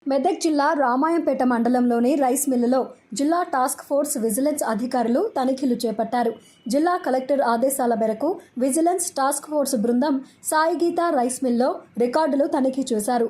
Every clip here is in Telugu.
మెదక్ జిల్లా రామాయంపేట మండలంలోని రైస్ మిల్లులో జిల్లా టాస్క్ ఫోర్స్ విజిలెన్స్ అధికారులు తనిఖీలు చేపట్టారు. జిల్లా కలెక్టర్ ఆదేశాల మేరకు విజిలెన్స్ టాస్క్ ఫోర్స్ బృందం సాయిగీత రైస్ మిల్లో రికార్డులు తనిఖీ చేశారు.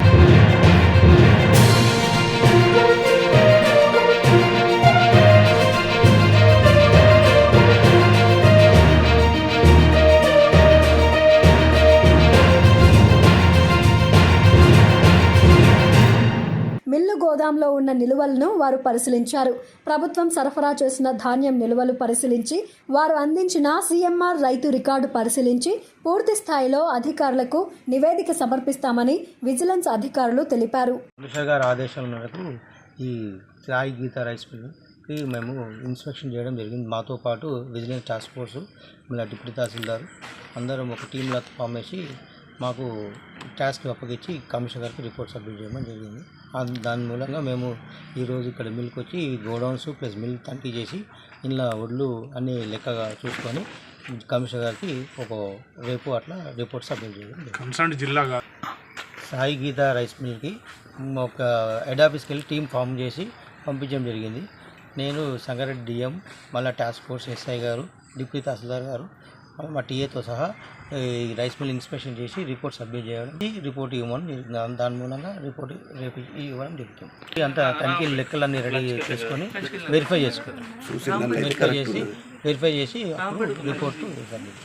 మిల్లు గోదాంలో ఉన్న నిలువలను వారు పరిశీలించారు. ప్రభుత్వం సరఫరా చేసిన ధాన్యం నిలువలు పరిశీలించి వారు అందించిన సిఎంఆర్ రైతు రికార్డు పరిశీలించి పూర్తి స్థాయిలో అధికారులకు నివేదిక సమర్పిస్తామని విజిలెన్స్ అధికారులు తెలిపారు. ఆదేశాల మేరకు ఈ సాయి గీత రైస్ మిల్లుకి మేము ఇన్స్పెక్షన్ చేయడం జరిగింది. మాతో పాటు విజిలెన్స్ టాస్క్ ఫోర్సు, మళ్ళీ డిప్యూటీ తహసీల్దార్ అందరం ఒక టీంలా ఫామ్ చేసి మాకు టాస్క్ అప్పగించి కమిషనర్ గారికి రిపోర్ట్ సబ్మిట్ చేయడం జరిగింది. దాని మూలంగా మేము ఈరోజు ఇక్కడ మిల్కి వచ్చి గోడౌన్స్ ప్లస్ మిల్ తనిఖీ చేసి ఇలా ఒడ్లు అన్నీ లెక్కగా చూసుకొని కమిషనర్ గారికి రేపు అట్లా రిపోర్ట్ సబ్మిట్ చేయడం. కన్సర్న్ జిల్లాగా సాయి గీత రైస్ మిల్కి ఒక హెడ్ ఆఫీస్కి వెళ్ళి టీం ఫామ్ చేసి పంపించడం జరిగింది. నేను సంగారెడ్డి డిఎం, మళ్ళీ టాస్క్ ఫోర్స్ ఎస్ఐ గారు, డిప్యూటీ తహసీల్దార్ గారు, మా టీఏతో సహా ఈ రైస్ మిల్ ఇన్స్పెక్షన్ చేసి రిపోర్ట్ సబ్మిట్ చేయడం, రిపోర్ట్ ఇవ్వమని దాని మూలంగా రిపోర్ట్ రేపు ఇవ్వడం జరుగుతుంది. అంతా తనిఖీ లెక్కలన్నీ రెడీ చేసుకొని వెరిఫై చేసి అప్పుడు రిపోర్టు సబ్మిట్